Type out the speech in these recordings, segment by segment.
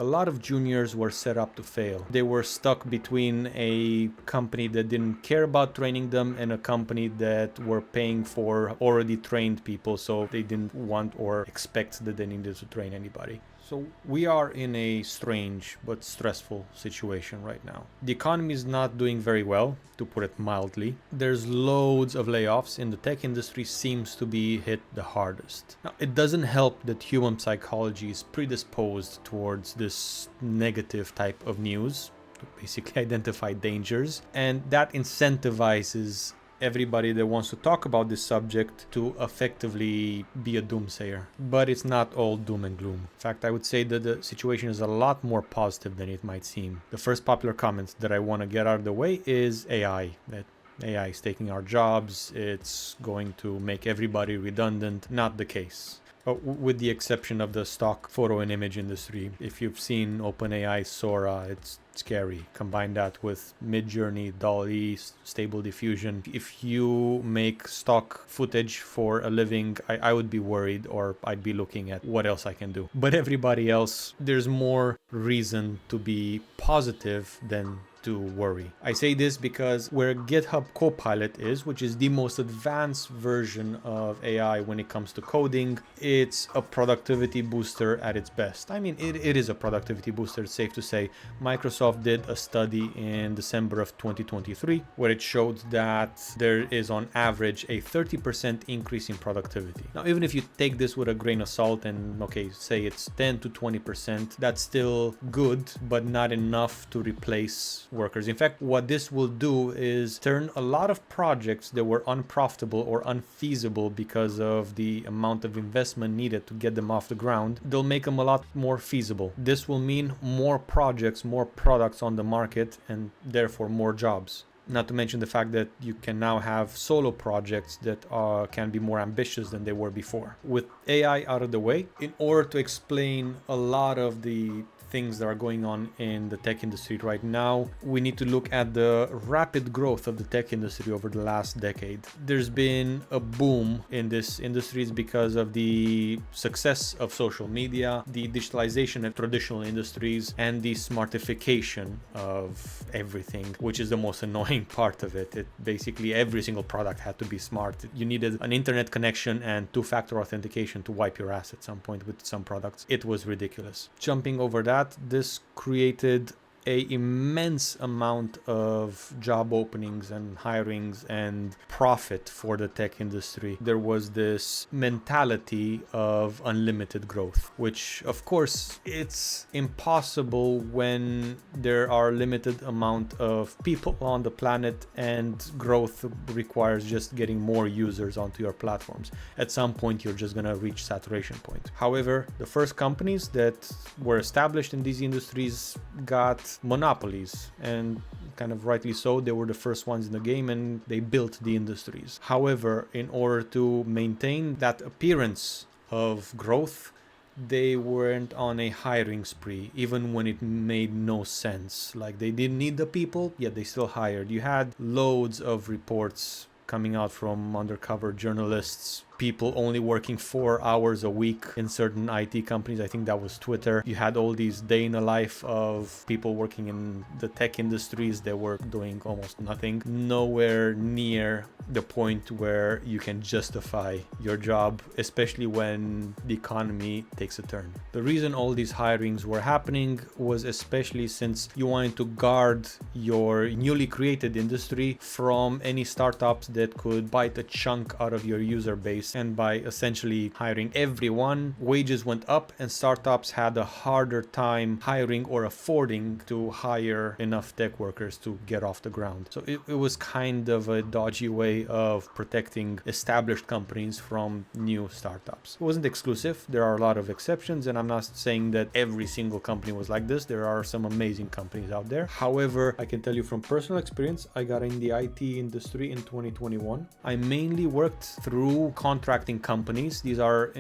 a lot of juniors were set up to fail. They were stuck between a company that didn't care about training them and a company that were paying for already trained people, so they didn't want or expect that they needed to train anybody. So we are in a strange but stressful situation right now. The economy is not doing very well, to put it mildly. There's loads of layoffs, and the tech industry seems to be hit the hardest. Now, it doesn't help that human psychology is predisposed towards this negative type of news, to basically identify dangers, and that incentivizes everybody that wants to talk about this subject to effectively be a doomsayer. But it's not all doom and gloom. In fact, I would say that the situation is a lot more positive than it might seem. The first popular comment that I want to get out of the way is AI. That AI is taking our jobs, it's going to make everybody redundant. Not the case. With the exception of the stock photo and image industry. If you've seen OpenAI Sora, it's scary. Combine that with Midjourney, DALL-E, Stable Diffusion. If you make stock footage for a living, I would be worried, or I'd be looking at what else I can do. But everybody else, there's more reason to be positive than to worry. I say this because where GitHub Copilot is, which is the most advanced version of AI when it comes to coding, it's a productivity booster at its best. I mean, it is a productivity booster, it's safe to say. Microsoft did a study in December of 2023 where it showed that there is on average a 30% increase in productivity. Now, even if you take this with a grain of salt and, okay, say it's 10 to 20%, that's still good, but not enough to replace workers. In fact, what this will do is turn a lot of projects that were unprofitable or unfeasible because of the amount of investment needed to get them off the ground. They'll make them a lot more feasible. This will mean more projects, more products on the market, and therefore more jobs. Not to mention the fact that you can now have solo projects that can be more ambitious than they were before. With AI out of the way, in order to explain a lot of the things that are going on in the tech industry right now, we need to look at the rapid growth of the tech industry over the last decade. There's been a boom in this industry because of the success of social media, the digitalization of traditional industries, and the smartification of everything, which is the most annoying part of it. Basically every single product had to be smart. You needed an internet connection and two-factor authentication to wipe your ass at some point with some products. It was ridiculous. Jumping over that, this created a immense amount of job openings and hirings and profit for the tech industry. There was this mentality of unlimited growth, which of course it's impossible when there are limited amount of people on the planet and growth requires just getting more users onto your platforms. At some point you're just gonna reach saturation point. However, the first companies that were established in these industries got monopolies, and kind of rightly so. They were the first ones in the game and they built the industries. However, in order to maintain that appearance of growth, they weren't on a hiring spree, even when it made no sense. Like, they didn't need the people, yet they still hired. You had loads of reports coming out from undercover journalists, people only working 4 hours a week in certain IT companies. I think that was Twitter. You had all these day in the life of people working in the tech industries that were doing almost nothing, nowhere near the point where you can justify your job, especially when the economy takes a turn. The reason all these hirings were happening was especially since you wanted to guard your newly created industry from any startups that could bite a chunk out of your user base. And by essentially hiring everyone, wages went up and startups had a harder time hiring or affording to hire enough tech workers to get off the ground. So it was kind of a dodgy way of protecting established companies from new startups. It wasn't exclusive. There are a lot of exceptions, and I'm not saying that every single company was like this. There are some amazing companies out there. However, I can tell you from personal experience, I got in the IT industry in 2021. I mainly worked through contracting companies. These are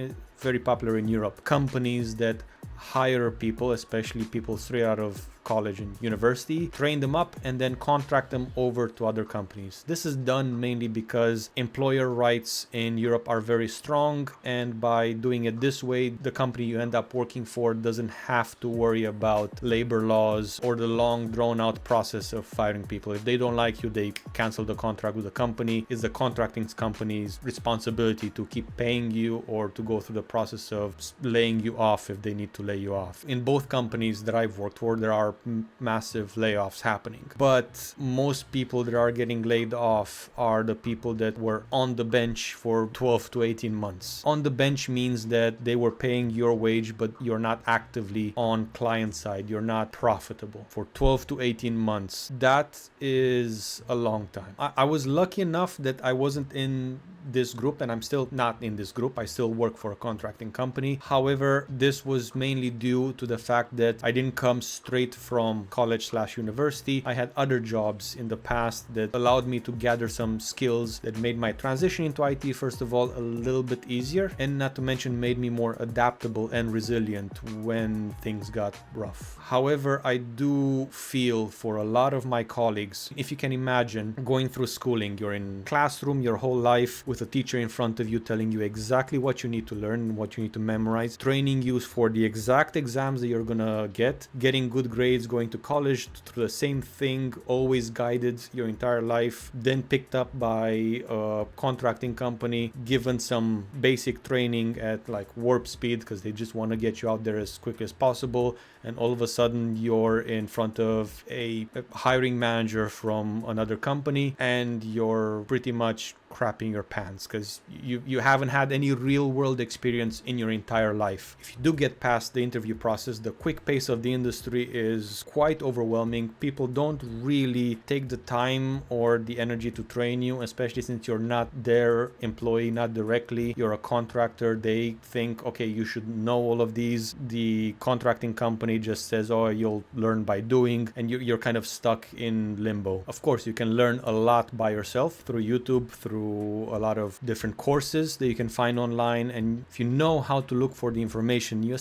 very popular in Europe. Companies that hire people, especially people straight out of college and university, train them up and then contract them over to other companies. This is done mainly because employer rights in Europe are very strong, and by doing it this way, the company you end up working for doesn't have to worry about labor laws or the long drawn out process of firing people. If they don't like you, they cancel the contract with the company. It's the contracting company's responsibility to keep paying you or to go through the process of laying you off if they need to lay you off. In both companies that I've worked for, there are massive layoffs happening, but most people that are getting laid off are the people that were on the bench for 12 to 18 months. On the bench means that they were paying your wage, but you're not actively on client side. You're not profitable for 12 to 18 months. That is a long time. I was lucky enough that I wasn't in this group, and I'm still not in this group. I still work for a contracting company. However, this was mainly due to the fact that I didn't come straight from college/university. I had other jobs in the past that allowed me to gather some skills that made my transition into IT, first of all, a little bit easier, and not to mention made me more adaptable and resilient when things got rough. However, I do feel for a lot of my colleagues, if you can imagine going through schooling, you're in classroom your whole life with a teacher in front of you telling you exactly what you need to learn and what you need to memorize, training you for the exact exams that you're gonna get, getting good grades, going to college through the same thing, always guided your entire life, then picked up by a contracting company, given some basic training at like warp speed because they just want to get you out there as quick as possible, and all of a sudden you're in front of a hiring manager from another company and you're pretty much crapping your pants because you haven't had any real world experience in your entire life. If you do get past the interview process, the quick pace of the industry is quite overwhelming. People don't really take the time or the energy to train you, especially since you're not their employee, not directly. You're a contractor. They think, okay, you should know all of these. The contracting company just says, oh, you'll learn by doing, and you're kind of stuck in limbo. Of course, you can learn a lot by yourself through YouTube, through a lot of different courses that you can find online, and if you know how to look for the information, you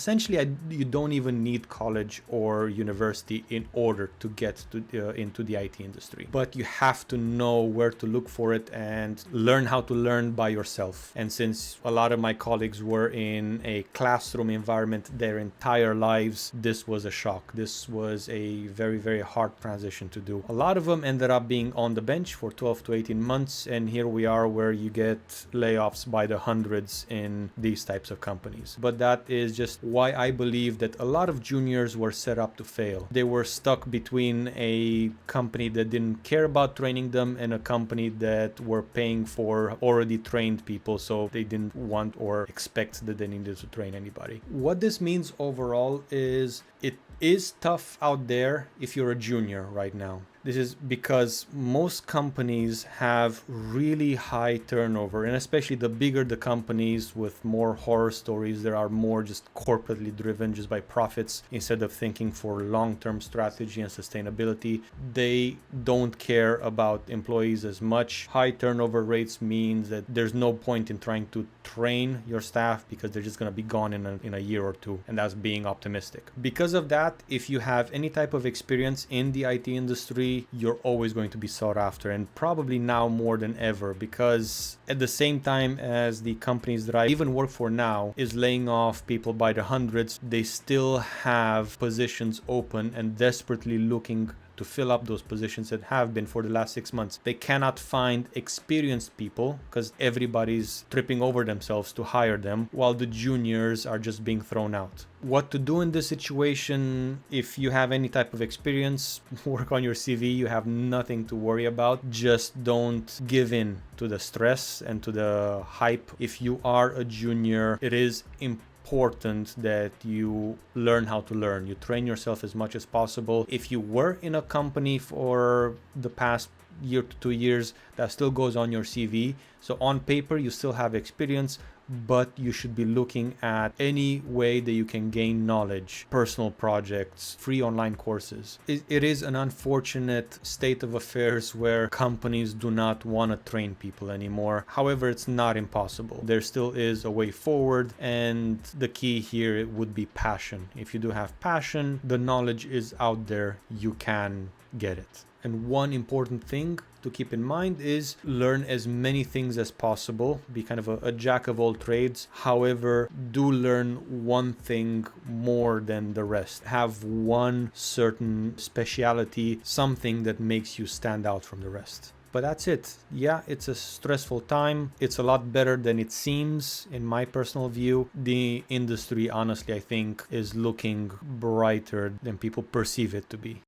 don't even need college or university in order to get into the IT industry, but you have to know where to look for it and learn how to learn by yourself. And since a lot of my colleagues were in a classroom environment their entire lives, this was a shock. This was a very, very hard transition to do. A lot of them ended up being on the bench for 12 to 18 months, and here we are where you get layoffs by the hundreds in these types of companies. But that is just why I believe that a lot of juniors were set up to fail. They were stuck between a company that didn't care about training them and a company that were paying for already trained people, so they didn't want or expect that they needed to train anybody. What this means overall is it is tough out there if you're a junior right now. This is because most companies have really high turnover, and especially the bigger the companies with more horror stories, there are more just corporately driven just by profits instead of thinking for long-term strategy and sustainability. They don't care about employees as much. High turnover rates means that there's no point in trying to train your staff because they're just going to be gone in a year or two, and that's being optimistic. Because of that, if you have any type of experience in the IT industry, you're always going to be sought after, and probably now more than ever, because at the same time as the companies that I even work for now is laying off people by the hundreds, they still have positions open and desperately looking to fill up those positions that have been for the last 6 months. They cannot find experienced people because everybody's tripping over themselves to hire them, while the juniors are just being thrown out. What to do in this situation? If you have any type of experience, work on your CV. You have nothing to worry about. Just don't give in to the stress and to the hype. If you are a junior, it is important that you learn how to learn. You train yourself as much as possible. If you were in a company for the past year to 2 years, that still goes on your CV. So on paper, you still have experience, but you should be looking at any way that you can gain knowledge, personal projects, free online courses. It is an unfortunate state of affairs where companies do not want to train people anymore. However, it's not impossible. There still is a way forward, and the key here would be passion. If you do have passion, the knowledge is out there. You can get it. And one important thing to keep in mind is learn as many things as possible. Be kind of a jack of all trades. However, do learn one thing more than the rest. Have one certain specialty, something that makes you stand out from the rest. But that's it. Yeah, it's a stressful time. It's a lot better than it seems, in my personal view. The industry, honestly, I think, is looking brighter than people perceive it to be.